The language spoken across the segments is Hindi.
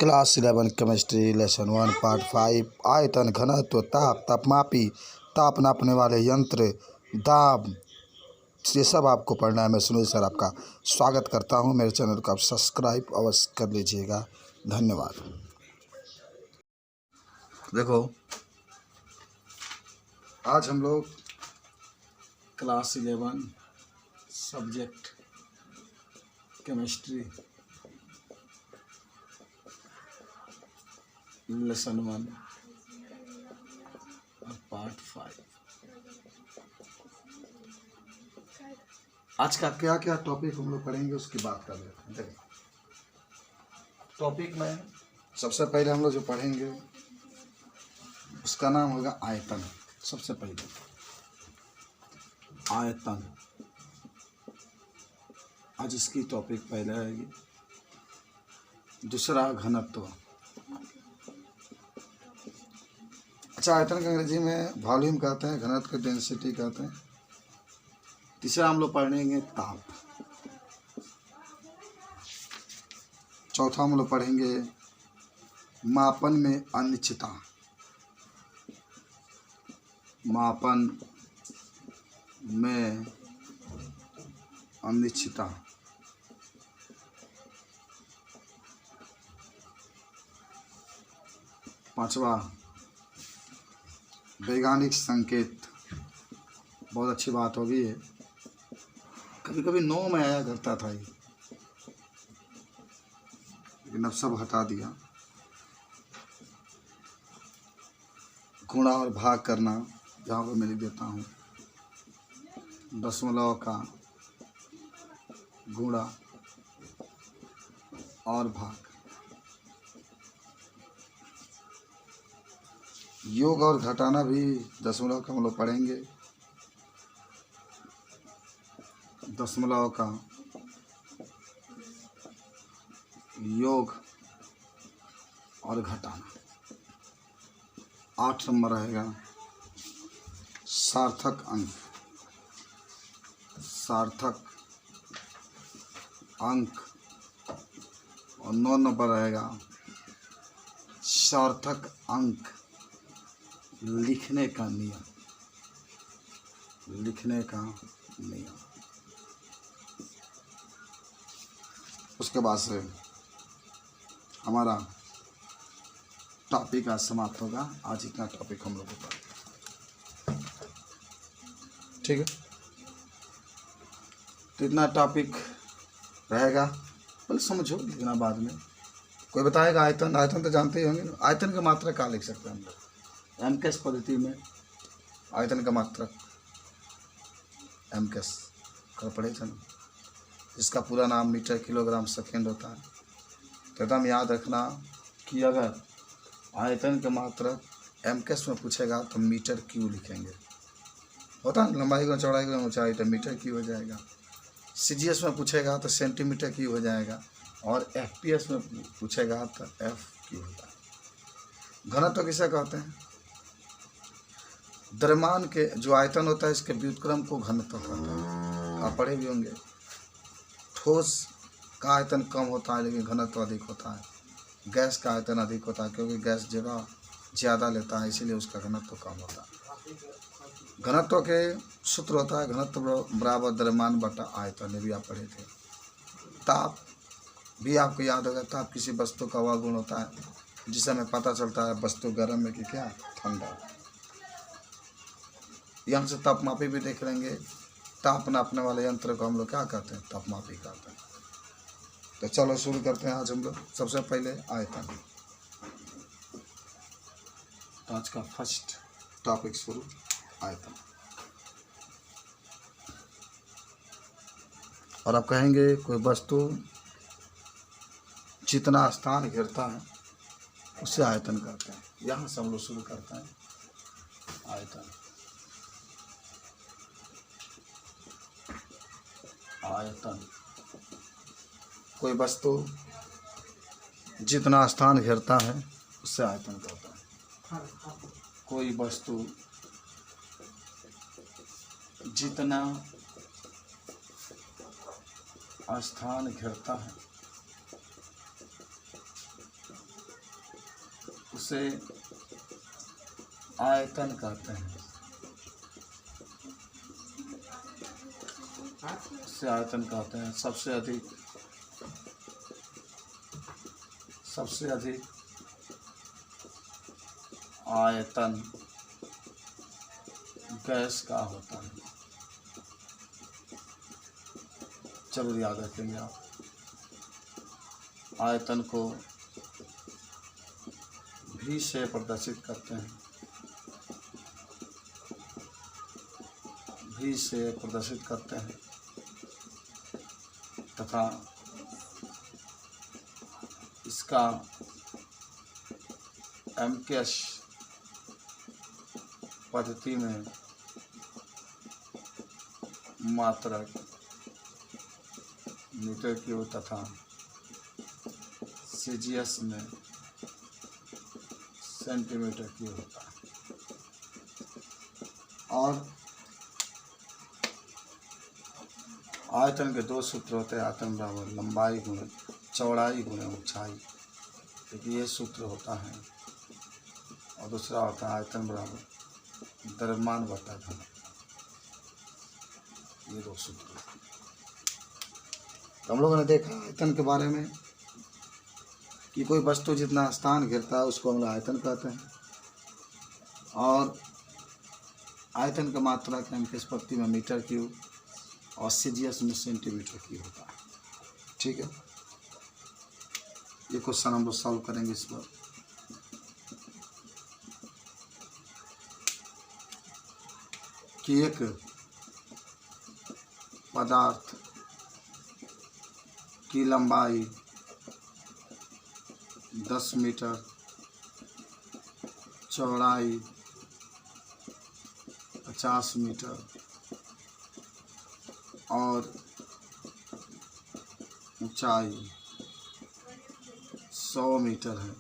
क्लास 11 केमिस्ट्री लेसन 1 पार्ट 5 आयतन घनत्व ताप तापमापी ताप नापने वाले यंत्र दाब ये सब आपको पढ़ना है। मैं सुनील सर आपका स्वागत करता हूं। मेरे चैनल को आप सब्सक्राइब अवश्य कर लीजिएगा। धन्यवाद। देखो, आज हम लोग क्लास 11 सब्जेक्ट केमिस्ट्री लेसन 1 और पार्ट 5 आज का क्या क्या टॉपिक हम लोग पढ़ेंगे उसकी बात कर रहे हैं। देखो, टॉपिक में सबसे पहले हम लोग जो पढ़ेंगे उसका नाम होगा आयतन। सबसे पहले आयतन, आज इसकी टॉपिक पहले आएगी। दूसरा घनत्व। अच्छा, आयतन का अंग्रेजी में वॉल्यूम कहते हैं, घनत्व को डेंसिटी कहते हैं। तीसरा हम लोग पढ़ेंगे ताप। चौथा हम लोग पढ़ेंगे मापन में अनिश्चितता। मापन में अनिश्चितता। पांचवा वैज्ञानिक संकेत। बहुत अच्छी बात होगी है, कभी कभी 9 में आया करता था ये, लेकिन अब सब हटा दिया। गुणा और भाग करना, यहाँ पर मैं लिख देता हूँ दशमलव का गुणा और भाग। योग और घटाना भी दशमलव का हम लोग पढ़ेंगे। दशमलव का योग और घटाना। 8 नंबर रहेगा सार्थक अंक। सार्थक अंक। और 9 नंबर रहेगा सार्थक अंक लिखने का नियम। लिखने का नियम। उसके बाद से हमारा टॉपिक आज समाप्त होगा। आज इतना टॉपिक हम लोग को पढ़ा, ठीक है। तो इतना टॉपिक रहेगा, पहले समझो, लिखना बाद में। कोई बताएगा आयतन। आयतन तो जानते ही होंगे। आयतन का मात्रक क्या लिख सकते हैं हम लोग एमकेस पद्धति में? आयतन का मात्रक एमकेस कर पढ़े थे, जिसका पूरा नाम मीटर किलोग्राम सेकेंड होता है। तो एकदम याद रखना कि अगर आयतन के मात्रक एमकेस में पूछेगा तो मीटर क्यू लिखेंगे। होता है लंबाई गुना चौड़ाई गुना ऊंचाई, तो मीटर क्यू हो जाएगा। सीजीएस में पूछेगा तो सेंटीमीटर क्यू हो जाएगा। और एफपीएस में पूछेगा तो एफ क्यू हो जाएगा। घनत्व किसे कहते हैं? द्रव्यमान के जो आयतन होता है, इसके व्युत्क्रम को घनत्व कहते हैं। आप पढ़े भी होंगे। ठोस का आयतन कम होता है लेकिन घनत्व अधिक होता है। गैस का आयतन अधिक होता है क्योंकि गैस जगह ज़्यादा लेता है, इसीलिए उसका घनत्व कम होता है। घनत्व के सूत्र होता है घनत्व बराबर द्रव्यमान बटा आयतन। ये भी आप पढ़े थे। ताप भी आपको याद होगा। ताप किसी वस्तु का वह गुण होता है जिससे हमें पता चलता है वस्तु गर्म है कि क्या ठंडा। यहाँ से तापमापी भी देख लेंगे। ताप नापने वाले यंत्र को हम लोग क्या कहते हैं? तापमापी कहते हैं। तो चलो शुरू करते हैं। आज हम लोग सबसे पहले आयतन। तो आज का फर्स्ट टॉपिक शुरू, आयतन। और आप कहेंगे कोई वस्तु जितना स्थान घेरता है उसे आयतन कहते हैं। यहाँ से हम लोग शुरू करते हैं आयतन। आयतन कोई वस्तु जितना स्थान घेरता है उससे आयतन कहता है। कोई वस्तु जितना स्थान घेरता है उसे आयतन कहते हैं। उसे आयतन कहते हैं। सबसे अधिक आयतन गैस का होता है। जरूर याद रखेंगे आप। आयतन को भी से प्रदर्शित करते हैं। भी से प्रदर्शित करते हैं तथा इसका एमकेएस पद्धति में मात्रक, मीटर क्यूब तथा सीजीएस में सेंटीमीटर क्यूब होता है। और आयतन के दो सूत्र होते हैं। आयतन बराबर लंबाई गुणे चौड़ाई गुणे ऊंचाई, एक ये सूत्र होता है। और दूसरा होता है आयतन बराबर द्रव्यमान बटा घन। ये दो सूत्र। हम लोगों ने देखा आयतन के बारे में कि कोई वस्तु जितना स्थान घेरता है उसको हम लोग आयतन कहते हैं। और आयतन का मात्रा के एमकेएस पद्धति में मीटर क्यूब और सीजीएस में सेंटीमीटर क्यूब होता है। ठीक है, ये क्वेश्चन हम लोग सॉल्व करेंगे इस पर। कि एक पदार्थ की लंबाई 10 मीटर, चौड़ाई 50 मीटर और ऊंचाई 100 मीटर है,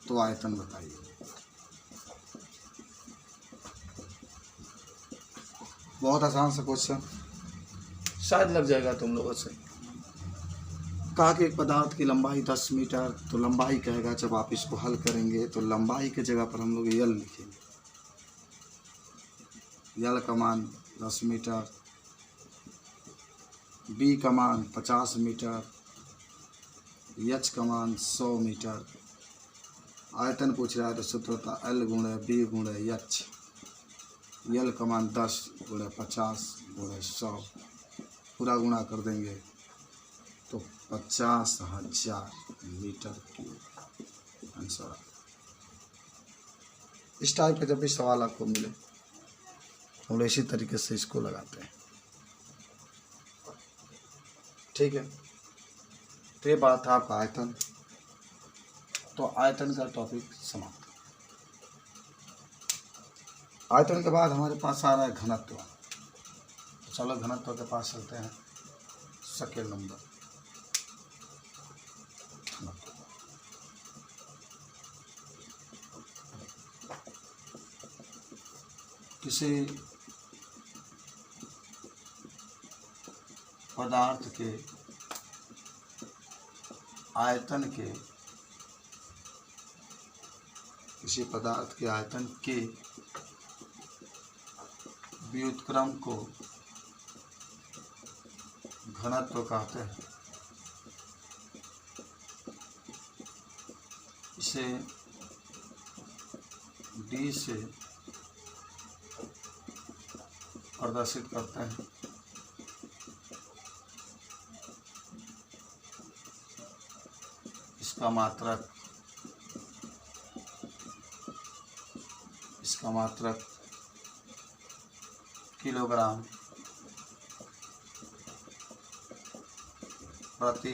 तो आयतन बताइए। बहुत आसान सा क्वेश्चन, शायद लग जाएगा तुम लोगों से। कहा कि एक पदार्थ की लंबाई 10 मीटर, तो लंबाई कहेगा। जब आप इसको हल करेंगे तो लंबाई के जगह पर हम लोग यल लिखेंगे। यल का मान 10 मीटर, बी का मान 50 मीटर, एच का मान 100 मीटर। आयतन पूछ रहा है तो सूत्र होता है एल गुणे बी गुणे एच। यल का मान 10 गुणे 50 गुणे 100, पूरा गुणा कर देंगे तो 50,000 मीटर क्यूब आंसर। इस टाइप का जब भी सवाल आपको मिले हम लोग इसी तरीके से इसको लगाते हैं। ठीक है, तो ये बात था आपका आयतन। तो आयतन का टॉपिक समाप्त। आयतन के बाद हमारे पास आ रहा है घनत्व। तो चलो घनत्व के पास चलते हैं। सेकेंड नंबर किसी पदार्थ के आयतन के व्युत्क्रम को घनत्व कहते हैं। इसे डी से प्रदर्शित करते हैं। इसका मात्रक किलोग्राम प्रति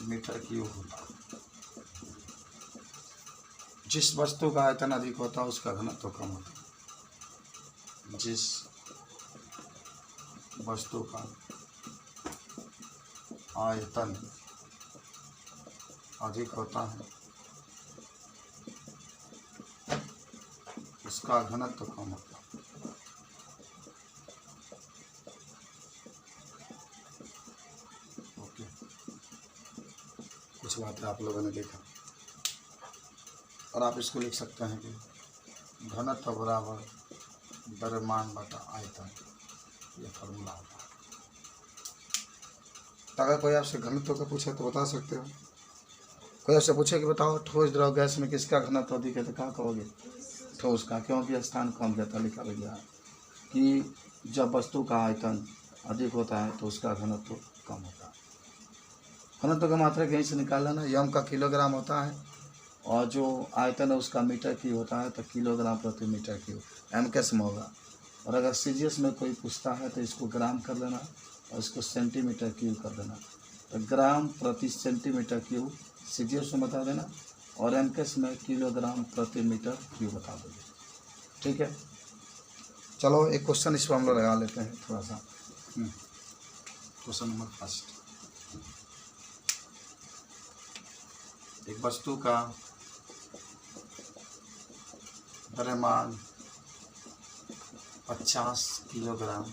मीटर क्यूब होता है। जिस वस्तु का आयतन अधिक होता है उसका घनत्व कम होता है। जिस वस्तु का आयतन अधिक होता है उसका घनत्व कम होता है। ओके, कुछ बातें आप लोगों ने देखा। और आप इसको लिख सकते हैं कि घनत्व बराबर द्रव्यमान बटा आयतन, ये फॉर्मूला होता है। तो अगर कोई आपसे घनत्व का पूछे तो बता सकते हो। कोई आपसे पूछे कि बताओ ठोस द्रव गैस में किसका घनत्व अधिक है, तो क्या कहोगे? ठोस का, क्योंकि स्थान कम रहता है। लिखा गया है कि जब वस्तु का आयतन अधिक होता है तो उसका घनत्व कम होता है। घनत्व का मात्रक यहीं से निकाल लेना। यम का किलोग्राम होता है और जो आयतन है उसका मीटर क्यूब होता है, तो किलोग्राम प्रति मीटर क्यूब एम कैस में होगा। और अगर सीजीएस में कोई पूछता है तो इसको ग्राम कर लेना और इसको सेंटीमीटर क्यूब कर देना। तो ग्राम प्रति सेंटीमीटर क्यूब सीजीएस में बता देना और एम कैस में किलोग्राम प्रति मीटर क्यूब बता दोगे। ठीक है, चलो एक क्वेश्चन इस पर हम लोग लगा लेते हैं थोड़ा सा। क्वेश्चन नंबर फर्स्ट, एक वस्तु का द्रव्यमान 50 किलोग्राम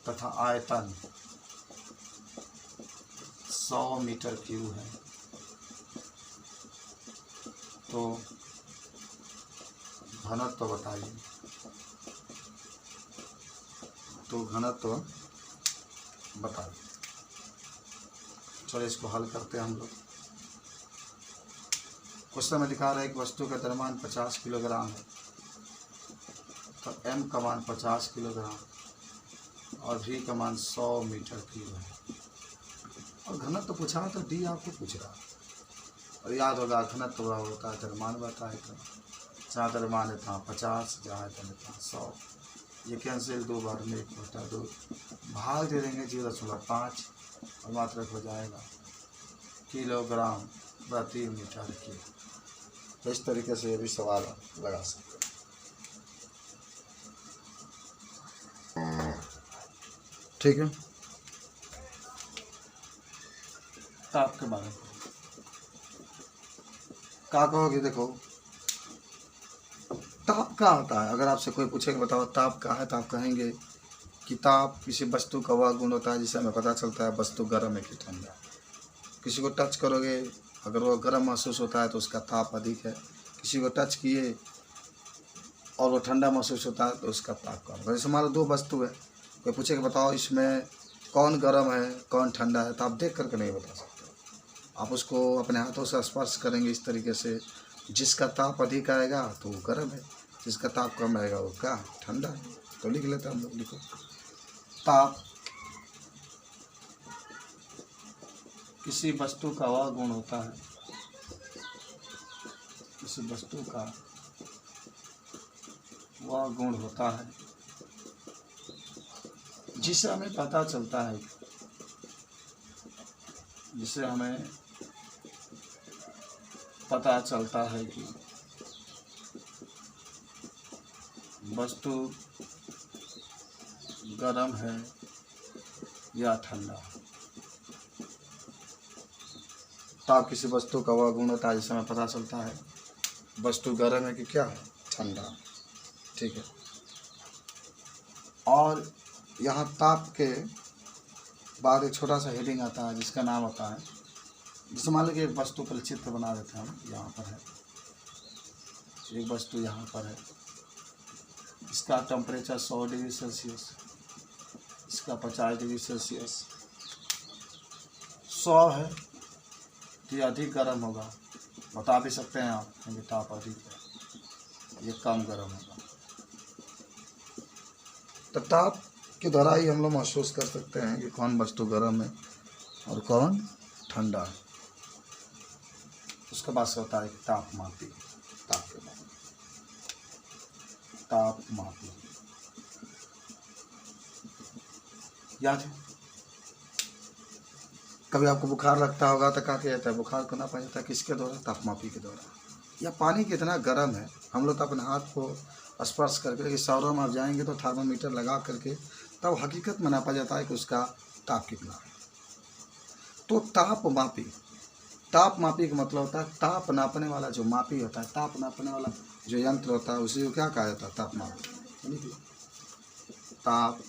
तथा आयतन 100 मीटर क्यूब है, तो घनत्व बताइए। तो घनत्व बताइए। चलो इसको हल करते हैं हम लोग। क्वेश्चन में दिखा रहा है कि वस्तु का द्रव्यमान 50 किलोग्राम है, तो m का मान 50 किलोग्राम और v का मान 100 मीटर क्यूब है। और घनत्व पूछा है तो d आपको पूछ रहा है। और याद होगा घनत्व बराबर होता है द्रव्यमान बटा आयतन। जहाँ द्रव्यमान है तहाँ 50, जहाँ आयतन है तहाँ 100। ये कैंसिल, 2 बार में 1/2 भाग दे देंगे 0.5 और मात्रक हो जाएगा किलोग्राम प्रति मीटर क्यूब। तो इस तरीके से ये भी सवाल लगा सकते हैं। ठीक है, ताप के बारे में क्या कहोगे? देखो ताप क्या होता है। अगर आपसे कोई पूछे कि बताओ ताप क्या है, तो आप कहेंगे कि ताप किसी वस्तु का वह गुण होता है जिससे हमें पता चलता है वस्तु गर्म है कि ठंडा। किसी को टच करोगे, अगर वो गर्म महसूस होता है तो उसका ताप अधिक है। किसी को टच किए और वो ठंडा महसूस होता है तो उसका ताप कम है। जैसे मान लो 2 वस्तु है, कोई पूछे कि बताओ इसमें कौन गर्म है कौन ठंडा है, तो आप देख करके नहीं बता सकते। आप उसको अपने हाथों से स्पर्श करेंगे इस तरीके से, जिसका ताप अधिक आएगा तो वो गर्म है, जिसका ताप कम आएगा वो क्या ठंडा है। तो लिख लेते हैं हम लोग। लिखो, ताप किसी वस्तु का वह गुण होता है, किसी वस्तु का वह गुण होता है जिसे हमें पता चलता है, जिसे हमें पता चलता है कि वस्तु गर्म है या ठंडा। ताप किसी वस्तु का वह गुण होता है जिससे हमें पता चलता है वस्तु गर्म है कि क्या है ठंडा। ठीक है, और यहाँ ताप के बाद एक छोटा सा हेडिंग आता है जिसका नाम होता है, जैसे मान लीजिए एक वस्तु पर चित्र बना देते हैं हम। यहाँ पर है एक वस्तु, यहाँ पर है, इसका टेम्परेचर 100 डिग्री सेल्सियस, इसका 50 डिग्री सेल्सियस। 100 है तो ये अधिक गर्म होगा, बता भी सकते हैं आप, क्योंकि ताप अधिक है, ये कम गर्म होगा। तो ताप के द्वारा ही हम लोग महसूस कर सकते हैं कि कौन वस्तु गर्म है और कौन ठंडा है। उसके बाद से होता है तापमापी। ताप के बाद तापमापी याद है। कभी आपको बुखार लगता होगा तो क्या किया जाता है, बुखार को नापा जाता है किसके द्वारा, तापमापी के द्वारा। या पानी कितना गर्म है, हम लोग तो अपने हाथ को स्पर्श करके, शहरों में आप जाएंगे तो थर्मामीटर लगा करके तब हकीकत में नापा जाता है कि उसका ताप कितना है। तो तापमापी, तापमापी का मतलब होता है ताप नापने वाला जो मापी होता है, ताप नापने वाला जो यंत्र होता है उसी को क्या कहा जाता है, तापमापी। ताप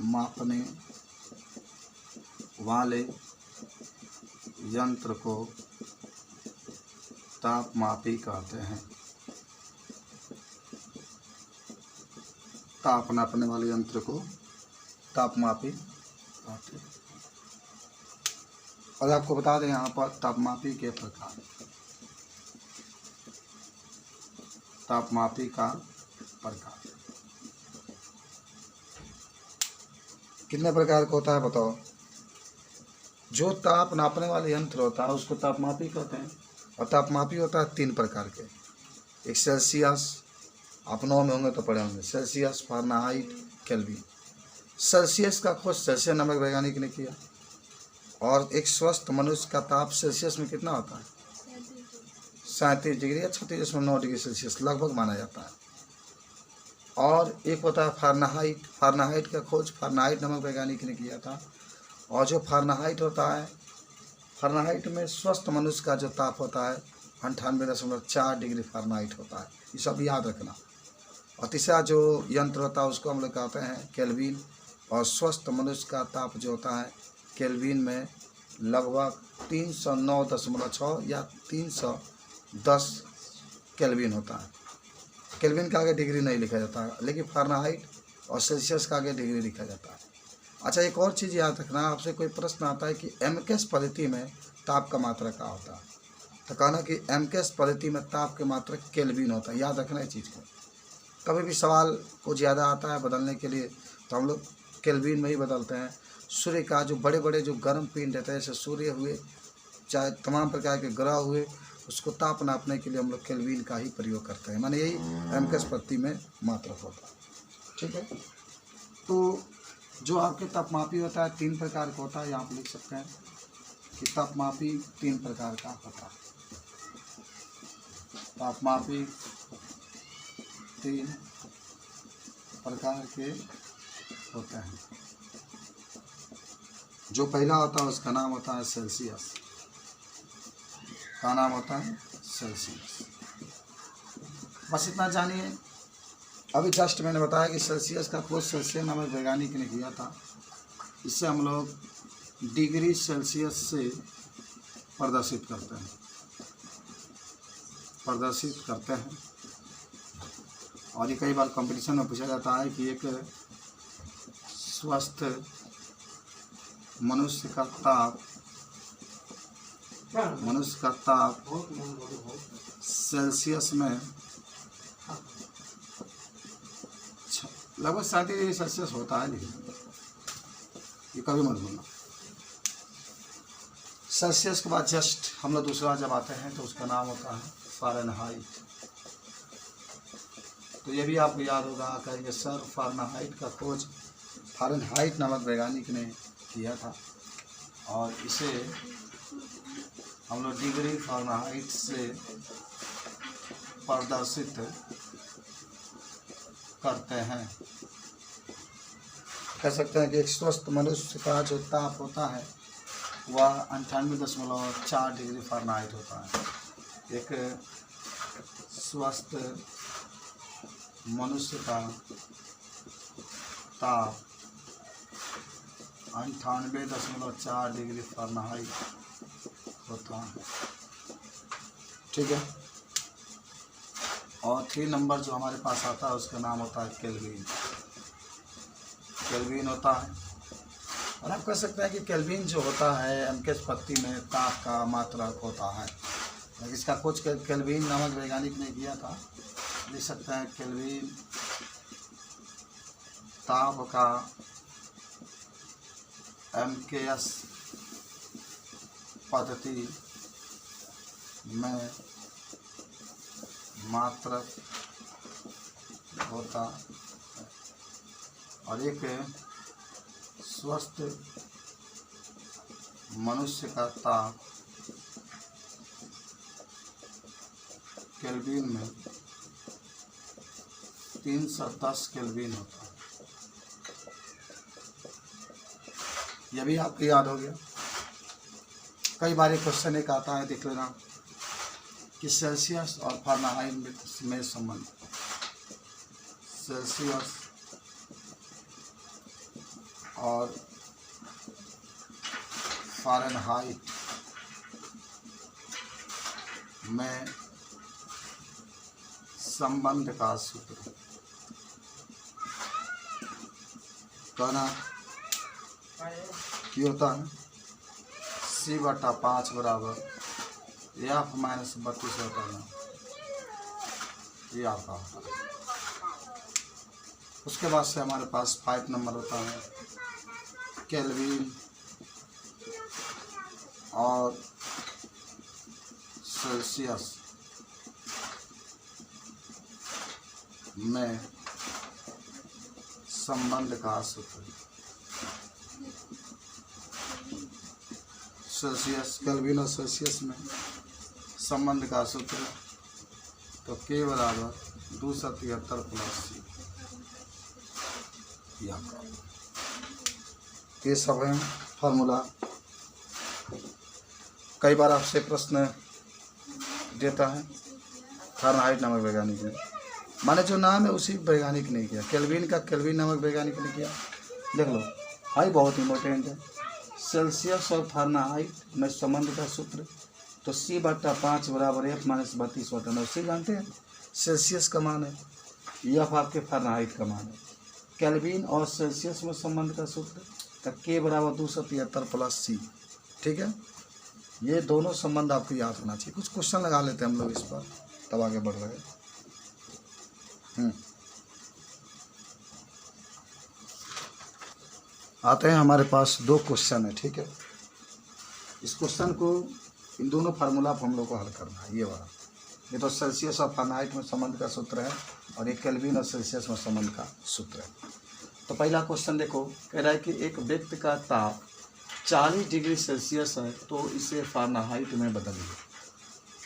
मापने वाले यंत्र को तापमापी कहते हैं। ताप नापने वाले यंत्र को तापमापी कहते हैं। और आपको बता दें यहाँ पर तापमापी के प्रकार, तापमापी का प्रकार कितने प्रकार का होता है बताओ? जो ताप नापने वाले यंत्र होता है उसको तापमापी कहते हैं। और तापमापी होता है 3 प्रकार के। एक सेल्सियस, आप 9 में होंगे तो पढ़े होंगे, सेल्सियस, फ़ारेनहाइट, केल्विन। सेल्सियस का खोज सेल्सियस नामक वैज्ञानिक ने किया। और एक स्वस्थ मनुष्य का ताप सेल्सियस में कितना होता है? 37 डिग्री या 36.9 डिग्री सेल्सियस लगभग माना जाता है। और एक होता है फ़ारेनहाइट। फ़ारेनहाइट का खोज फ़ारेनहाइट नामक वैज्ञानिक ने किया था। और जो फ़ारेनहाइट होता है, फ़ारेनहाइट में स्वस्थ मनुष्य का जो ताप होता है 98.4 डिग्री फ़ारेनहाइट होता है। ये सब याद रखना। और तीसरा जो यंत्र होता है उसको हम लोग कहते हैं केल्विन। और स्वस्थ मनुष्य का ताप जो होता है केल्विन में लगभग 309.6 या 310 केल्विन होता है। केल्विन का आगे डिग्री नहीं लिखा जाता है, लेकिन फ़ारेनहाइट और सेल्सियस का आगे डिग्री लिखा जाता है। अच्छा, एक और चीज़ याद रखना, आपसे कोई प्रश्न आता है कि एमकेएस पद्धति में ताप का मात्रक क्या होता है, तो कहना कि एमकेएस पद्धति में ताप के मात्रक केल्विन होता है। याद रखना इस चीज़ को। कभी भी सवाल को ज़्यादा आता है बदलने के लिए तो हम लोग केल्विन में ही बदलते हैं। सूर्य का जो बड़े बड़े जो गर्म पिंड रहते हैं, जैसे सूर्य हुए, चाहे तमाम प्रकार के ग्रह हुए, उसको ताप नापने के लिए हम लोग केल्विन का ही प्रयोग करते हैं। माने यही एमकेएस पद्धति में मात्रक होता है। ठीक है, तो जो आपके तापमापी होता है 3 प्रकार का होता है। यहाँ पर लिख सकते हैं कि तापमापी 3 प्रकार का होता है। तापमापी 3 प्रकार के होते हैं। जो पहला होता है उसका नाम होता है सेल्सियस। का नाम होता है सेल्सियस। बस इतना जानिए। अभी जस्ट मैंने बताया कि सेल्सियस का खोज सेल्सियस नामक वैज्ञानिक ने किया था। इससे हम लोग डिग्री सेल्सियस से प्रदर्शित करते हैं। और ये कई बार कंपटीशन में पूछा जाता है कि एक स्वस्थ मनुष्य का ताप सेल्सियस में लगभग 37 डिग्री सेल्सियस होता है। लेकिन ये कभी मत भूलना। सेल्सियस के बाद जस्ट हम लोग दूसरा जब आते हैं तो उसका नाम होता है फ़ारेनहाइट। तो ये भी आपको याद होगा, कहेंगे सर फ़ारेनहाइट का खोज फ़ारेनहाइट नामक वैज्ञानिक ने किया था। और इसे हम लोग डिग्री फ़ारेनहाइट से प्रदर्शित करते हैं। कह सकते हैं कि एक स्वस्थ मनुष्य का जो ताप होता है वह 98.4 डिग्री फ़ारेनहाइट होता है। एक स्वस्थ मनुष्य का ताप 98.4 डिग्री फ़ारेनहाइट होता है। ठीक है। और 3 नंबर जो हमारे पास आता है उसका नाम होता है केल्विन। केल्विन होता है। और आप कह सकते हैं कि केल्विन जो होता है एमकेएस पद्धति में ताप का मात्रक होता है। इसका खोज केल्विन नामक वैज्ञानिक ने किया था। लिख सकते हैं केल्विन ताप का एमकेएस पद्धति में मात्रक होता है। और एक स्वस्थ मनुष्य का ताप केल्विन में 310 केल्विन होता है। यह भी आपको याद हो गया। कई बार एक क्वेश्चन एक आता है, देख लेना कि सेल्सियस और फ़ारेनहाइट में संबंध। सेल्सियस और फ़ारेनहाइट में संबंध का सूत्र कहना कि होता है C/5 बराबर F-32/9, ये आपका होता है। उसके बाद से हमारे पास 5 नंबर होता है केल्विन और सेल्सियस में संबंध का सूत्र। सेल्सियस, केल्विन और सेल्सियस में संबंध का सूत्र तो K बराबर 273 + C। ये सब है फार्मूला। कई बार आपसे प्रश्न देता है फ़ारेनहाइट नामक वैज्ञानिक ने, माने जो नाम है उसी वैज्ञानिक ने किया। केल्विन का केल्विन नामक वैज्ञानिक ने किया। देख लो, हाई बहुत इंपॉर्टेंट है। सेल्सियस और फ़ारेनहाइट में संबंध का सूत्र तो C/5 बराबर F-32/9। C जानते हैं, सेल्सियस का मान है, F आपके फ़ारेनहाइट का मान है। केल्विन और सेल्सियस में संबंध का सूत्र तो K बराबर 273 + C। ठीक है, ये दोनों संबंध आपको याद होना चाहिए। कुछ क्वेश्चन लगा लेते हैं हम लोग इस पर, तब आगे बढ़ रहे हैं। आते हैं, हमारे पास 2 क्वेश्चन है। ठीक है, इस क्वेश्चन को इन दोनों फार्मूला पर हम लोग को हल करना है। ये वाला, ये तो सेल्सियस और फ़ारेनहाइट में संबंध का सूत्र है और ये केल्विन और सेल्सियस में संबंध का सूत्र है। तो पहला क्वेश्चन देखो, कह रहा है कि एक व्यक्ति का ताप 40 डिग्री सेल्सियस है तो इसे फ़ारेनहाइट में बदलिए।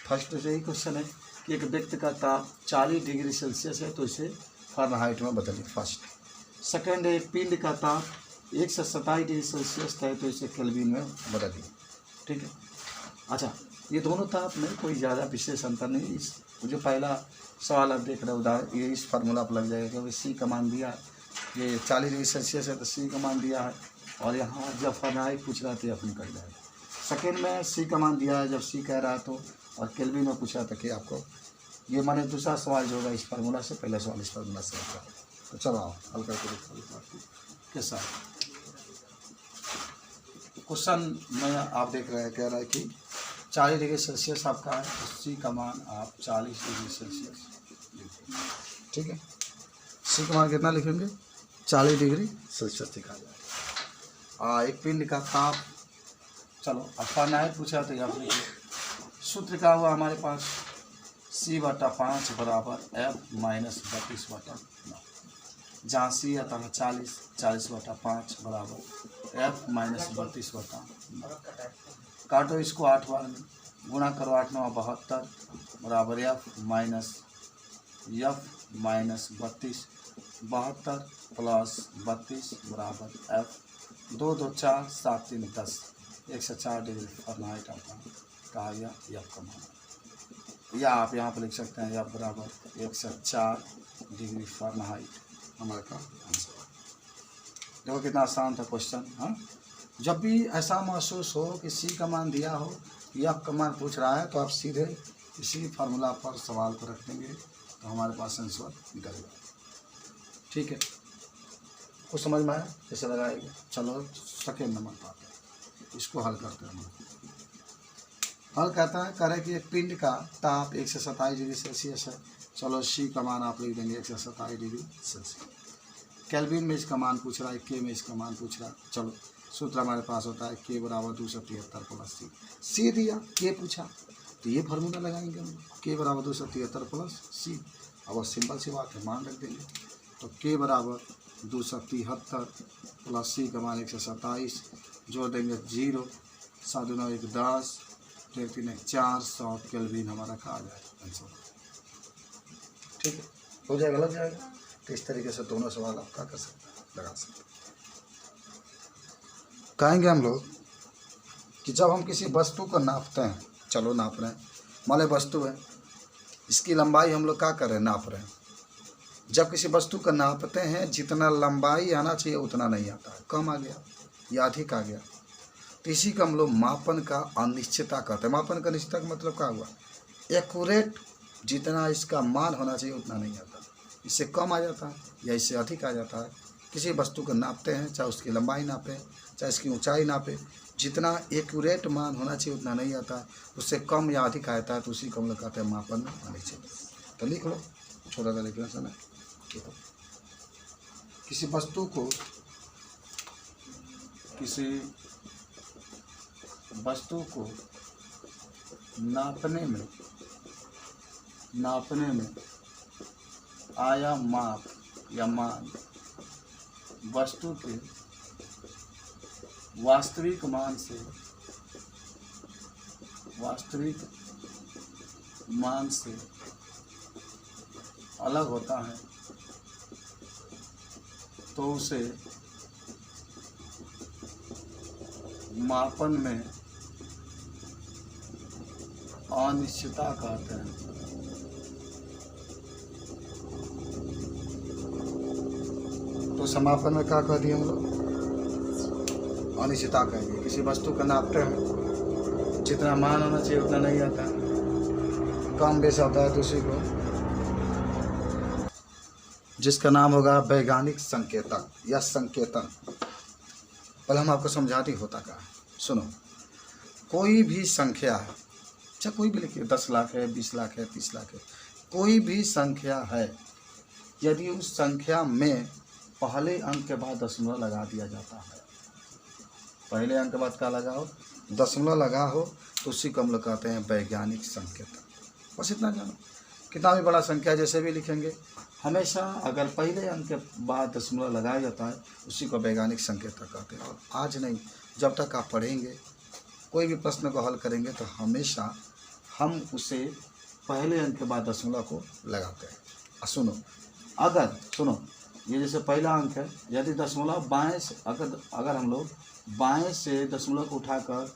फर्स्ट यही क्वेश्चन है कि एक व्यक्ति का ताप 40 डिग्री सेल्सियस है तो इसे फ़ारेनहाइट में बदलिए, फर्स्ट। सेकंड है, पिंड का ताप 127 डिग्री सेल्सियस है तो इसे केल्विन में बदलिए। ठीक है, अच्छा, ये दोनों ताप में कोई ज़्यादा विशेष अंतर नहीं। इस जो पहला सवाल आप देख रहे हो उदाहरण, ये इस फार्मूला पर लग जाएगा क्योंकि C का मान दिया, ये 40 डिग्री सेल्सियस है तो C का मान दिया है, और यहाँ जब फ़ारेनहाइट पूछ रहा है तो ये अपनी कट जाएगा। सेकेंड में C का मान दिया है जब C कह रहा है तो, और केल्विन में पूछ रहा था कि आपको ये माने दूसरा सवाल जो होगा इस फार्मूला से, पहला सवाल इस फार्मूला से होगा। तो चलो आओ हल करके देखो कैसा क्वेश्चन में आप देख रहे हैं। कह रहा है कि 40 डिग्री सेल्सियस आपका है तो C का मान आप 40 डिग्री सेल्सियस लिखेंगे। ठीक है, C का मान कितना लिखेंगे? 40 डिग्री सेल्सियस लिखा जाएगा। एक पिंड का ताप, चलो फ़ारेनहाइट पूछा तो आप लिखिए। सूत्र का हुआ हमारे पास C/5 बराबर F-32/9, जहाँ C आता है 40, 40/5 बराबर F-32/9। काटो इसको 8 बार में, गुणा करो 8 9 72 बराबर F-32 72 प्लस 32 बराबर F 2 2 4 7 3 10 104 डिग्री फ़ारेनहाइट आपका कहा गया F का मान, या आप यहाँ पर लिख सकते हैं F बराबर 104 डिग्री फ़ारेनहाइट हमारे का आंसर। देखो कितना आसान था क्वेश्चन। हाँ, जब भी ऐसा महसूस हो कि C का मान दिया हो, F का मान पूछ रहा है, तो आप सीधे इसी फार्मूला पर सवाल को रख देंगे तो हमारे पास आंसर निकल जाएगा। ठीक है, कुछ समझ में आया कैसे लगाएगा? चलो सेकेंड नंबर पर आते हैं, इसको हल करते हैं। हल कहता है, कह रहे कि एक पिंड का ताप 127 डिग्री सेल्सियस है। चलो C का मान आप लिख देंगे 127 डिग्री सेल्सियस। केल्विन में इसका मान पूछ रहा है, K में इसका मान पूछ रहा है। चलो सूत्र हमारे पास होता है K बराबर 273 प्लस C दिया, K पूछा तो ये फार्मूला लगाएंगे हम, K बराबर 273 प्लस C। अब सिंपल सी बात है, मान रख देंगे तो K बराबर 273 प्लस C का मान 127, जोड़ देंगे 0, 7 9 1 10, 3 3 1 400 केल्विन हमारा कहा जाएगा आंसर। ठीक है, हो जाएगा, लग जाएगा। तो इस तरीके से दोनों सवाल आप क्या कर सकते हैं, लगा सकते हैं। कहेंगे हम लोग कि जब हम किसी वस्तु को नापते हैं, चलो नाप रहे हैं, मान लो वस्तु है, इसकी लंबाई हम लोग क्या कर रहे हैं, नाप रहे हैं। जब किसी वस्तु को नापते हैं, जितना लंबाई आना चाहिए उतना नहीं आता है, कम आ गया या अधिक आ गया, तो इसी का हम लोग मापन का अनिश्चितता कहते हैं। मापन का अनिश्चितता का मतलब क्या हुआ, एक्यूरेट जितना इसका मान होना चाहिए उतना नहीं आता, इससे कम आ जाता है या इससे अधिक आ जाता है। किसी वस्तु को नापते हैं, चाहे उसकी लंबाई नापे, चाहे इसकी ऊंचाई नापे, जितना एक्यूरेट मान होना चाहिए उतना नहीं आता है, उससे कम या अधिक आता है तो उसी को हम लोग कहते हैं मापन में होनी चाहिए। तो लिख लो, छोटा सा लिखना समय। किसी वस्तु को नापने में आयाम, माप या मान वस्तु के वास्तविक मान से अलग होता है तो उसे मापन में अनिश्चितता कहते हैं। तो समापन में क्या कह दिए हम लोग? अनिश्चितता कहेंगे। किसी वस्तु का नापते हैं, जितना मान होना चाहिए उतना नहीं आता, कम बेस आता है तो उसी को, जिसका नाम होगा वैज्ञानिक संकेतक या संकेतन। पहले हम आपको समझाते होता क्या है। सुनो, कोई भी संख्या है, चाहे कोई भी लिखिए, 10 लाख है, 20 लाख है, 30 लाख है, कोई भी संख्या है, यदि उस संख्या में पहले अंक के बाद दशमलव लगा दिया जाता है, पहले अंक के बाद क्या लगा हो? दशमलव लगा हो, तो उसी को हम लोग कहते हैं वैज्ञानिक संकेतक। बस इतना जानो। कितना भी बड़ा संख्या जैसे भी लिखेंगे, हमेशा अगर पहले अंक के बाद दशमलव लगाया जाता है उसी को वैज्ञानिक संकेतक कहते हैं। और आज नहीं, जब तक आप पढ़ेंगे, कोई भी प्रश्न को हल करेंगे तो हमेशा हम उसे पहले अंक के बाद दशमलव को लगाते हैं। सुनो, सुनो, ये जैसे पहला अंक है, यदि दशमलव बाएं से, अगर हम लोग बाएं से दशमलव को उठाकर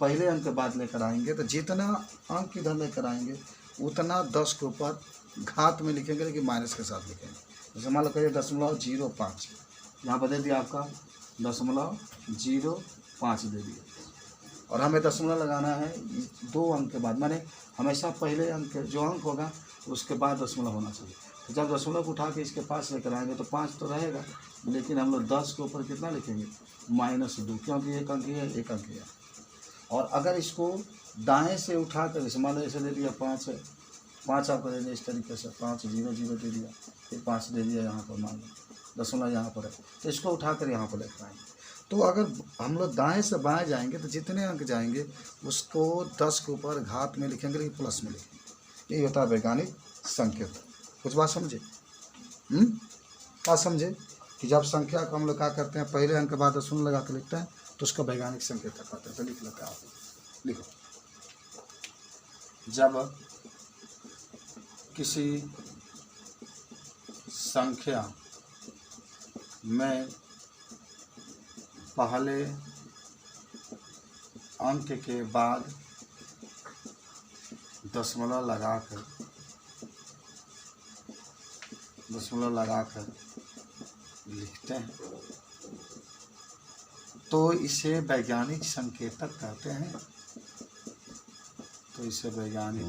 पहले अंक के बाद लेकर आएंगे तो जितना अंक इधर लेकर आएंगे उतना 10 के ऊपर घात में लिखेंगे, लेकिन माइनस के साथ लिखेंगे। जैसे मान लो कहिए 0.05, यहाँ पर दे दिया आपका 0.05 दे दिया, और हमें दशमलव लगाना है 2 अंक के बाद, माने हमेशा पहले अंक जो अंक होगा उसके बाद दशमलव होना चाहिए। तो जब दशमलव को उठा के इसके पास लेकर आएंगे तो 5 तो रहेगा, लेकिन हम लोग 10 के ऊपर कितना लिखेंगे? -2, क्योंकि एक अंक है, एक अंक है। और अगर इसको दाएं से उठा कर, जैसे मान लो ऐसे दे दिया 5 है, 5 आपको दे दिया इस तरीके से, 5 0 0 दे दिया, फिर 5 दे दिया यहाँ पर, मान लो दशमलव यहाँ पर है, तो इसको उठाकर यहाँ पर लेकर आएंगे। तो अगर हम लोग दाएं से बाएं जाएंगे तो जितने अंक जाएंगे उसको 10 के ऊपर घात में लिखेंगे, लेकिन प्लस में लिखेंगे। यही होता है वैज्ञानिक संकेत। कुछ बात समझे? बात समझे कि जब संख्या को हम लोग क्या करते हैं, पहले अंक के बाद दशमलव लगा के लिखते हैं तो उसका वैज्ञानिक संकेतक कहते हैं। तो लिख लेते हैं आप, लिखो। जब किसी संख्या में पहले अंक के बाद दशमलव लगाकर लिखते हैं तो इसे वैज्ञानिक संकेतक कहते हैं। तो इसे वैज्ञानिक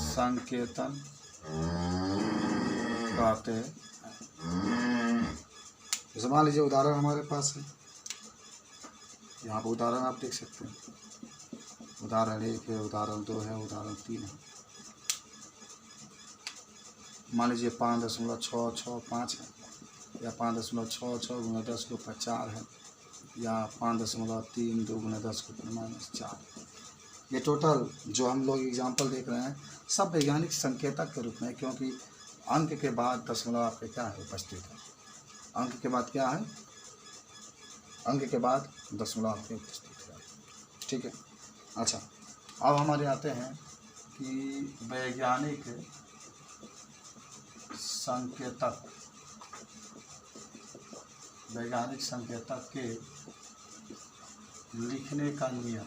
संकेतन कहते हैं। जैसे मान लीजिए उदाहरण हमारे पास है, यहाँ पर उदाहरण आप देख सकते हैं। उदाहरण 1 है, उदाहरण 2 है, उदाहरण 3 है। मान लीजिए 5.665 है, या 5.66 × 10 के ऊपर 4 है, या 5.32 × 10 के ऊपर -4। ये टोटल जो हम लोग एग्जाम्पल देख रहे हैं सब वैज्ञानिक संकेतक के रूप में, क्योंकि अंक के बाद दशमलव आपके क्या है? उपस्थित है। अंक के बाद क्या है? अंक के बाद दशमलव आपके उपस्थित है। ठीक है। अच्छा, अब हमारे आते हैं कि वैज्ञानिक संकेतक के लिखने का नियम।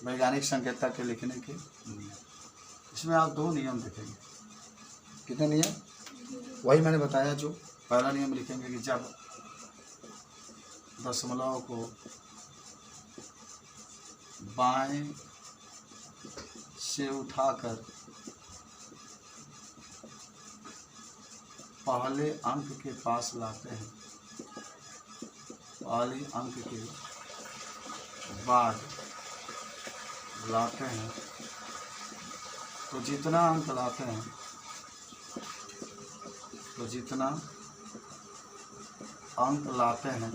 वैज्ञानिक संकेतक के लिखने के नियम, इसमें आप 2 नियम देखेंगे। कितने नियम? वही मैंने बताया। जो पहला नियम लिखेंगे कि दशमलव को बाएं से उठाकर पहले अंक के पास लाते हैं, पहले अंक के बाद लाते हैं, तो जितना अंक लाते हैं, तो जितना अंक लाते हैं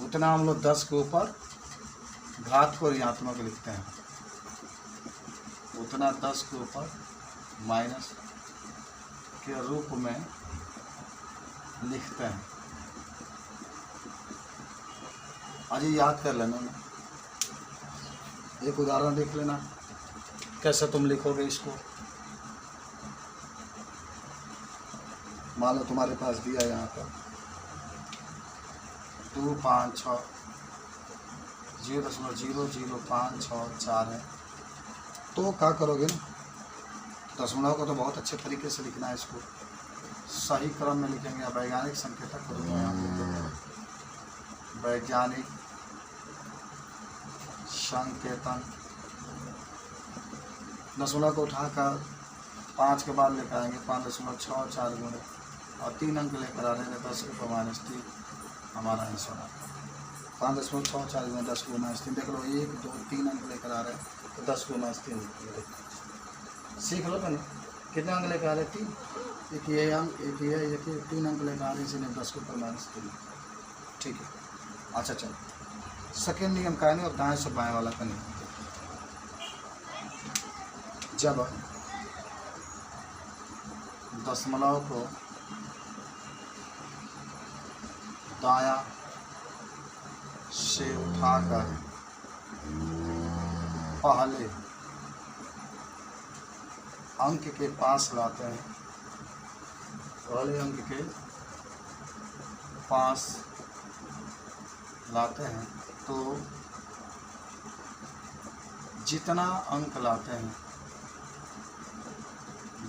उतना हम लोग 10 के ऊपर घात को ऋणात्मक लिखते हैं, उतना 10 के ऊपर माइनस के रूप में लिखते हैं। आज याद कर लेना ना, एक उदाहरण देख लेना कैसे तुम लिखोगे इसको। मान लो तुम्हारे पास दिया यहाँ पर 2, 5, 6 0.00564 है, तो क्या करोगे ना, दशमलव को तो बहुत अच्छे तरीके से लिखना है, इसको सही क्रम में लिखेंगे। वैज्ञानिक संकेतक करोगे यहाँ पे, वैज्ञानिक संकेतन दशमलव को उठाकर 5 के बाद लेकर आएंगे, 5.64 गुणे और 3 अंक लेकर आ रहे हैं, 10 के माइनस 3 हमारा आंसर है। 5.64 गुणे 10 के माइनस 3, देख लो 1, 2, 3 अंक लेकर आ रहे हैं, तो 10 के माइनस 3 सीख लो ना, कितने अंक लेकर आ रहे हैं? 3, एक ये अंक, एक ये, एक 3 अंक लेकर आ रहे हैं, इसलिए 10 के ऊपर माइनस 3। ठीक है, अच्छा चलो सेकेंड नियम का नहीं, और दाएं से बाएं वाला का नियम। जब दशमलव को दायां से उठाकर पहले अंक के पास लाते हैं, पहले अंक के पास लाते हैं, तो जितना अंक लाते हैं,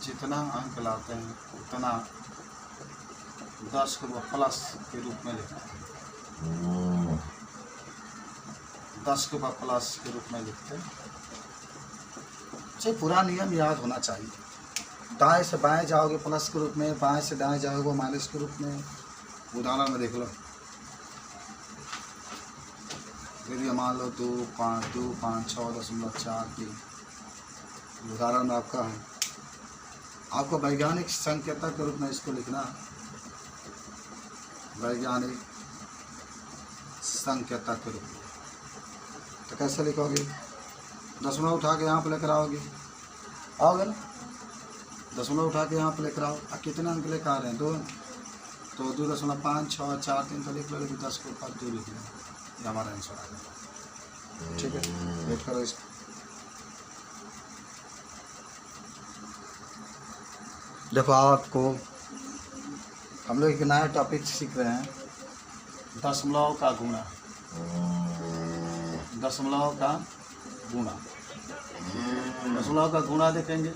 जितना अंक लाते हैं उतना 10 को प्लस के रूप में लिखते हैं, 10 को प्लस के रूप में लिखते हैं। पूरा नियम याद होना चाहिए। दाएं से बाएं जाओगे प्लस के रूप में, बाएं से दाएं जाओगे माइनस के रूप में। उदाहरण में देख लो, यदि मान लो 2, 5, 6.43 उदाहरण में आपका है, आपको वैज्ञानिक संकेतक के रूप में इसको लिखना है, वैज्ञानिक संकेतक के रूप में। तो कैसे लिखोगे? दशमलव उठा के यहाँ पर लेकर आओगे ना, दशमलव उठा के यहाँ पर लेकर आओ। कितने अंक लेकर आ रहे हैं? 2, तो 2.56443 तो लिख लो, 10 के ऊपर 2 लिख लो, ये हमारा आंसर आ गया। ठीक है, वेट करो इसको। देखो आपको हम लोग एक नया टॉपिक सीख रहे हैं, दशमलव का गुणा, दशमलव का गुणा, दशमलव का गुणा देखेंगे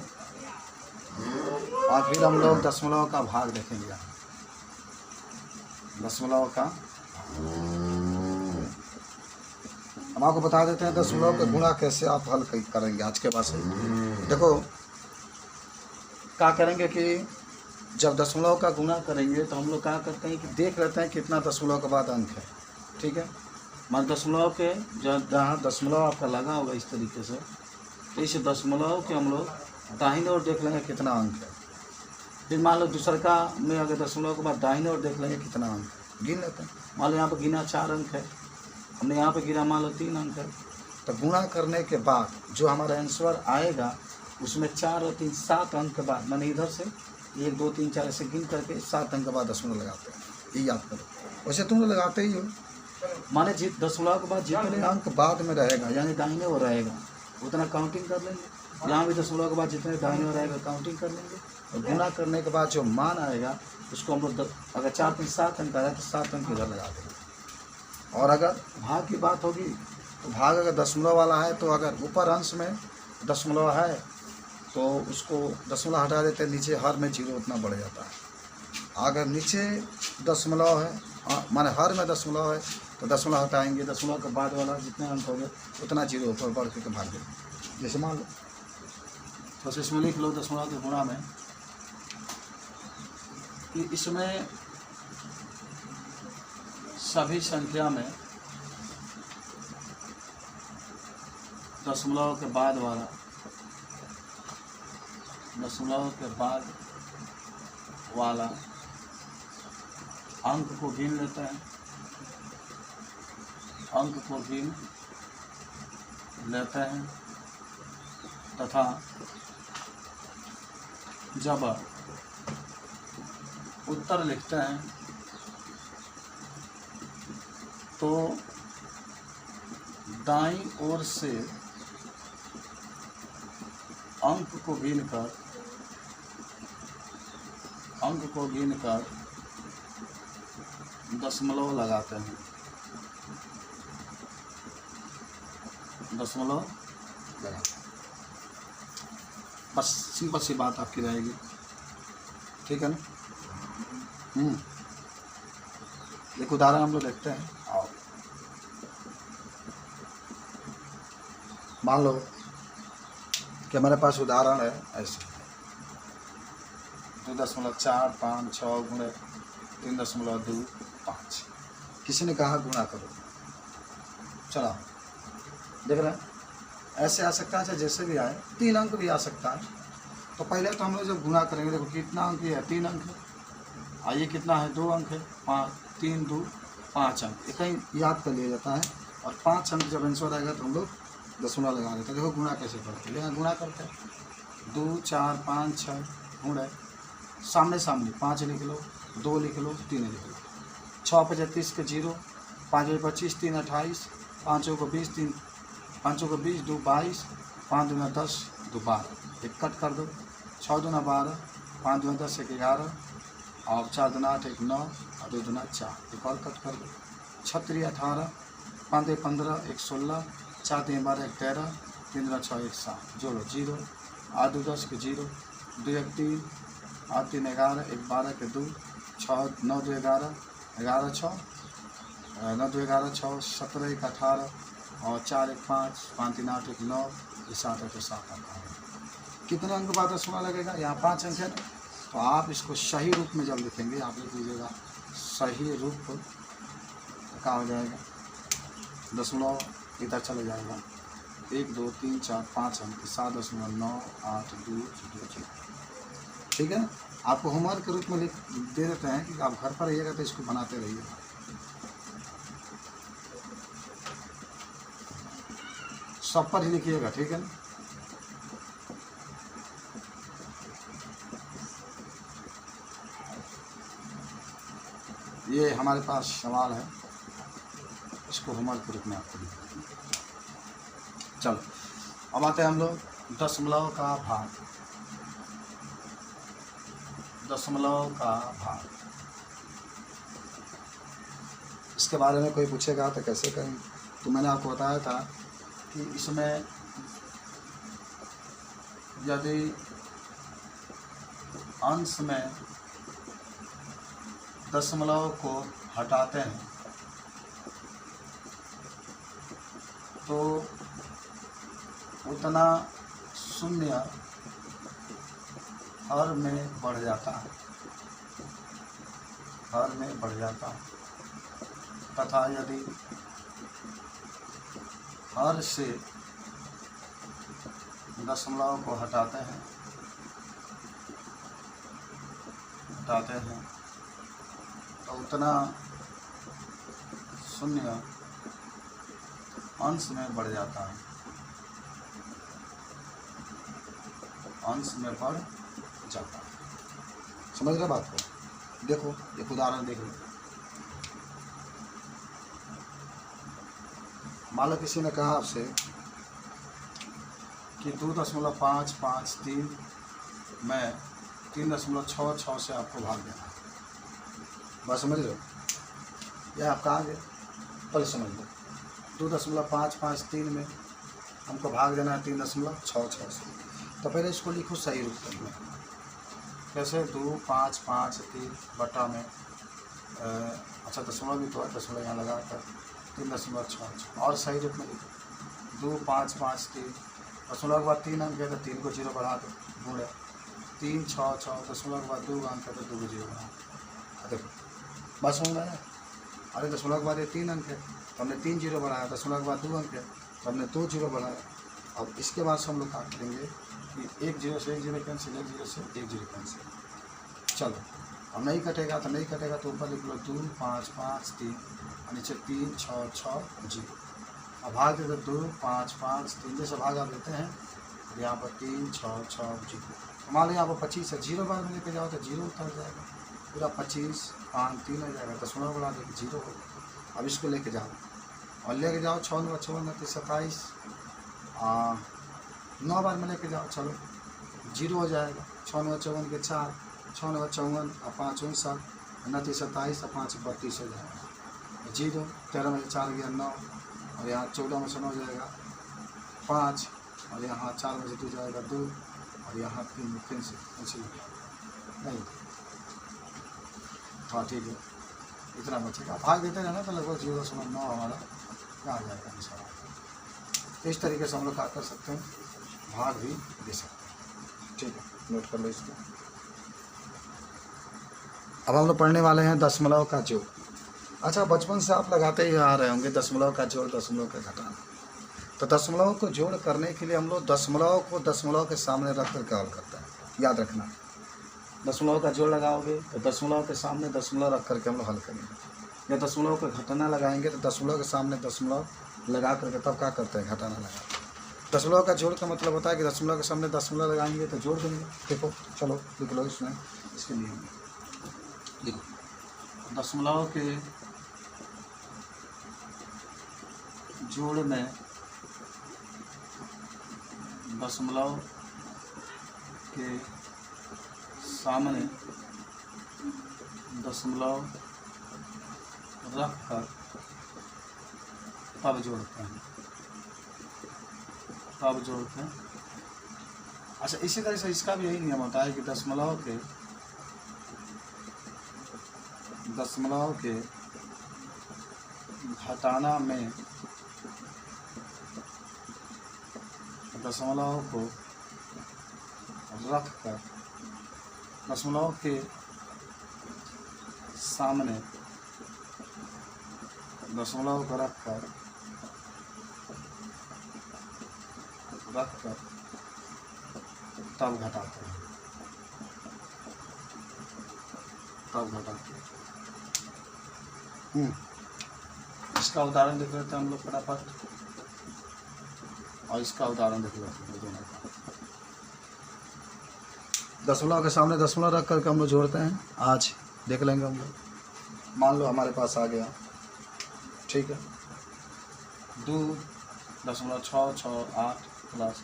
और फिर हम लोग दशमलव का भाग देखेंगे। दशमलव का हम आपको बता देते हैं दशमलव का गुणा कैसे आप हल करेंगे आज के बाद से। देखो क्या करेंगे कि जब दशमलव का गुणा करेंगे तो हम लोग क्या करते हैं कि देख लेते हैं कितना दशमलव के बाद अंक है। ठीक है, मान दशमलव के जहाँ दशमलव आपका लगा होगा इस तरीके से, तो इस दशमलव के हम लोग दाहिने ओर देख लेंगे कितना अंक है। फिर मान लो दूसरका में अगर दशमलव के बाद दाहिने ओर देख लेंगे कितना अंक है, गिन लेते हैं। मान लो यहाँ पर गिना 4 अंक है, हमने यहाँ पे गिना मान लो 3 अंक है, तो गुणा करने के बाद जो हमारा आंसर आएगा उसमें 4 और 3 7 अंक के बाद, मैंने इधर से 1 2 3 4 ऐसे गिन करके 7 अंक के बाद दशमलव लगाते हैं। ये याद करो, वैसे तुम लोग लगाते ही हो। माने दशमलव के बाद जितने अंक बाद में रहेगा यानी दाहिने ओर रहेगा उतना काउंटिंग कर लेंगे। यहाँ भी दशमलव के बाद जितने दाहिने ओर रहेगा काउंटिंग कर लेंगे, और गुणा करने के बाद जो मान आएगा उसको हम लोग अगर 4 3 7 अंक आया तो 7 अंक इधर लगा देंगे। और अगर भाग की बात होगी तो भाग अगर दशमलव वाला है तो अगर ऊपर अंश में दशमलव है तो उसको दशमलव हटा देते हैं, नीचे हर में 0 उतना बढ़ जाता है। अगर नीचे दशमलव है माने हर में दशमलव है तो दशमलव हटाएंगे, दशमलव के बाद वाला जितने अंक हो गए उतना जीरो ऊपर बढ़ के भाग देंगे। जैसे मान लो तो इसमें लिख लो दशमलव के गुणा में कि इसमें सभी संख्या में दशमलव के बाद वाला अंक को गिन लेते हैं, तथा जब उत्तर लिखते हैं तो दाईं ओर से अंक को गिनकर दशमलव लगाते हैं, बस सिंपल सी बात आपकी रहेगी, ठीक है ना। एक उदाहरण हम लोग देखते हैं। आओ मान लो कि हमारे पास उदाहरण है ऐसे 2.456 गुणे 3.25। किसी ने कहा गुणा करो, चलो देख रहे हैं ऐसे आ सकता है, चाहे जैसे भी आए, 3 अंक भी आ सकता है। तो पहले तो हम लोग जब गुणा करेंगे, देखो कितना अंक है, 3 अंक है। आइए कितना है, 2 अंक है, 3 2 5 अंक, ये कहीं याद कर लिया जाता है। और 5 अंक जब आंसर आएगा तो हम लोग दशमलव लगा देते हैं। देखो गुणा कैसे करते हैं, गुणा करते हैं 2 4 5 6 गुणे सामने 5 लिख लो, 2 लिख लो, 3 लिख लो। 6 × 35 के 0, 5 × 25 3 28, 5 × 20 3 5 × 20 2 22, 5 दूना 10 2 12, एक कट कर दो, 6 दूना 12, 5 दूना 10 1 11, और 4 दूना 8 1 9, और 2 दूना 4, एक और कट कर दो, 6 3 18, 5 2 15 1 16, 4 3 12 1 13, 3 दूना 6 1 7, जोड़ो 0, 8 2 10 के 0, 2 1 3, 8 3 11, 1 12 के 2, 6 9 2 11, 11 6, 9 2 11 6, 17 1 18, और 4 1 5, 5 3 8 1 9, 7 8 7 अंक। कितने अंक बाद दशमलव लगेगा, यहाँ 5 अंक है ना, तो आप इसको सही रूप में जब लिखेंगे, आप लिख लीजिएगा सही रूप क्या हो जाएगा, दशमलव इधर चले जाएगा, 1 2 3 4 5 अंक, 7.98220, ठीक है ना। आपको होमवर्क के रूप में लिख दे देते हैं कि आप घर पर रहिएगा तो इसको बनाते रहिए। सब पर ही लिखिएगा, ठीक है ना। ये हमारे पास सवाल है, इसको होमवर्क के रूप में आपको लिखना है। चलो अब आते हैं हम लोग दशमलव का भाग। इसके बारे में कोई पूछेगा तो कैसे करें, तो मैंने आपको बताया था कि इसमें यदि अंश में दशमलव को हटाते हैं तो उतना शून्य हर में बढ़ जाता है, तथा यदि हर से दशमलव को हटाते हैं तो उतना शून्य अंश में बढ़ जाता है, समझ रहे बात को। देखो एक उदाहरण देख लो, मान लो किसी ने कहा आपसे कि 2.553 में 3.66 से आपको भाग देना है। बात समझ रहे हो, यह आप कहाँ गए, पहले समझ लो। 2.553 में हमको भाग देना है 3.66 से, तो पहले इसको लिखो सही रूप में। कैसे, 2 5 5 3 बटा में अच्छा दशमलव भी तो है, दशमलव यहाँ लगा कर 3.66 और सही रूप में लिखो 2 5 5 3 दशमलव के बाद 3 अंक है तो 3 को 0 बढ़ा दो, गुण 3 6 6 दशमलव के बाद 2 अंक है तो 2 को 0 बढ़ा दो। देखो बस समझ में आया। अरे दशमलव के बाद ये 3 अंक है तो हमने 3 0 बढ़ाया, दशमलव के बाद 2 अंक है तो हमने 2 0 बढ़ाया। अब इसके बाद से हम लोग क्या करेंगे कि 1 0 से 1 0 कैंसिल, 1 0 से 1 0 कैंसिल। चलो अब नहीं कटेगा तो नहीं कटेगा तो ऊपर लिख लो 2 5 5 3 और नीचे 3 6 6 0। अब भाग देते 2 5 5 3 जैसे भाग आप देते हैं और यहाँ पर 3 6 6 0। मान लो यहाँ पर 25 है, 0 बार में लेके जाओ तो 0 उतर जाएगा, पूरा 25 5 3 हो जाएगा, दशमलव बढ़ा देंगे 0 होगा। अब इसको लेके जाओ और लेके जाओ 6 9 54 27 9 बार में लेके जाओ, चलो 0 हो जाएगा। 6 9 54 के 4 6 9 54 और 5 59 29 27 और 5 32 हो जाएगा 0। 13 में से 4 गया 9 और यहाँ 14 में से 9 जाएगा 5 और यहाँ 4 में से 2 जाएगा 2 और यहाँ 3 से कैंसिल नहीं। हाँ ठीक है, इतना बचेगा। भाग देते रहना तो लगभग 0.9 हमारा क्या आ जाएगा इंशाल्लाह। इस तरीके से हम लोग क्या कर सकते हैं, भाग भी दे सकते हैं। ठीक है, नोट कर लो इसको। अब हम लोग पढ़ने वाले हैं दशमलव का जोड़। अच्छा बचपन से आप लगाते ही आ रहे होंगे दशमलव का जोड़, दशमलव का घटाना। तो दशमलव को जोड़ करने के लिए हम लोग दशमलव को दशमलव के सामने रख कर क्या करते हैं, याद रखना। दशमलव का जोड़ लगाओगे तो दशमलव के सामने दशमलव रख करके हम लोग हल करेंगे। या दशमलव का घटाना लगाएंगे तो दशमलव के सामने दशमलव लगा करके तब क्या करते हैं, घटाना लगा। दशमलव का जोड़ का मतलब होता है कि दशमलव के सामने दशमलव लगाएंगे तो जोड़ देंगे। देखो चलो लिख लो इसमें, इसके लिए देखो दशमलव के जोड़ में दशमलव के सामने दशमलव रख कर तब जोड़ते हैं, तब जोड़ते हैं। अच्छा इसी तरह से इसका भी यही नियम होता है कि दशमलव के घटाना में दशमलव को रख कर दशमलव के सामने दशमलव को रख कर तब घटाते हैं, तब घटाते हैं। इसका उदाहरण देख लेते हैं हम लोग फटाफट, और इसका उदाहरण देख लेते हैं दोनों का। दशमलव के सामने दशमलव रख करके हम लोग जोड़ते हैं। आज देख लेंगे हम लोग। मान लो हमारे पास आ गया, ठीक है, 2.668 प्लस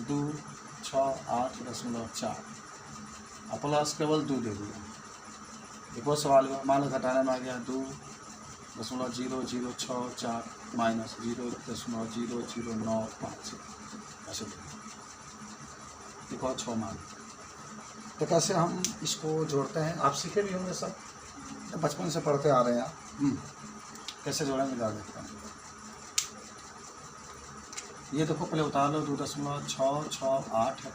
268.4 और प्लस केवल 2 दे दिया। एक और सवाल हुआ, मान लो घटाने में आ गया 2.0064 माइनस 0.0095 ऐसे एक और 6 मान। तो कैसे हम इसको जोड़ते हैं आप सीखे भी होंगे सब, बचपन से पढ़ते आ रहे हैं आप। कैसे जोड़ेंगे जा देखते हैं। ये देखो पहले उतार लो 2.668 है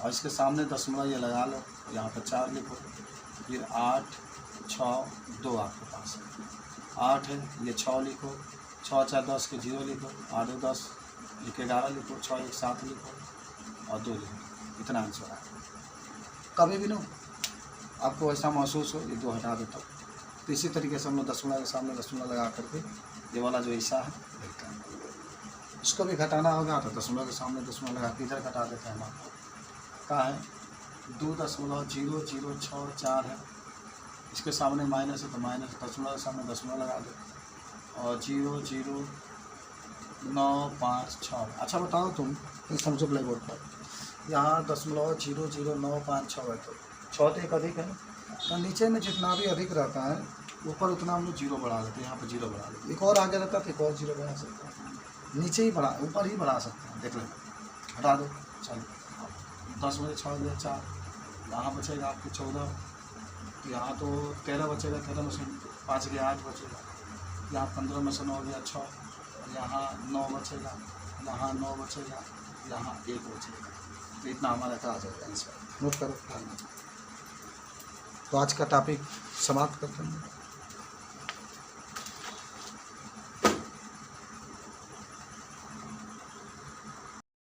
और इसके सामने दशमलव ये लगा लो, यहाँ पर 4 लिखो, फिर 8 6 2 आपके पास है, 8 है, ये 6 लिखो, 6 4 10 के 0 लिखो, 8 10 लिख 11 लिखो, 6 1 7 लिखो और 2 लिखो। इतना आंसर है। कभी भी ना आपको ऐसा महसूस हो ये 2 हटा देता हूँ। तो इसी तरीके से हम लोग दशमलव के सामने दशमलव लगा करके ये वाला जो हिस्सा है देखते हैं। इसको भी घटाना होगा तो दशमलव के सामने दशमलव लगा के इधर घटा देते हैं। आपको कहाँ है 2.0064 है, इसके सामने माइनस है तो माइनस, दशमलव के सामने दशमलव लगा दो और 0.0956। अच्छा बताओ तुम समझो ब्लैक बोर्ड पर, यहाँ 0.00956 है तो 6 तो एक अधिक है, तो नीचे में जितना भी अधिक रहता है ऊपर उतना हम लोग 0 बढ़ा देते हैं। यहाँ पर 0 बढ़ा देते, एक और आगे रहता है तो एक और 0 बढ़ा सकते हैं, नीचे ही बढ़ा ऊपर ही बढ़ा सकते हैं। देख लें, हटा दो। चलो 10 में से 6 दिया 4, यहाँ बचेगा आपके 14, यहाँ तो 13 बचेगा, 13 मशीन 5 गया 8 बचेगा, यहाँ 15 मशीन हो गया 6, यहाँ 9 बचेगा, यहाँ 9 बचेगा, यहाँ 1 बचेगा, तो इतना हमारा का आ जाएगा इस बार। नोट करो। तो आज का टॉपिक समाप्त करते हैं।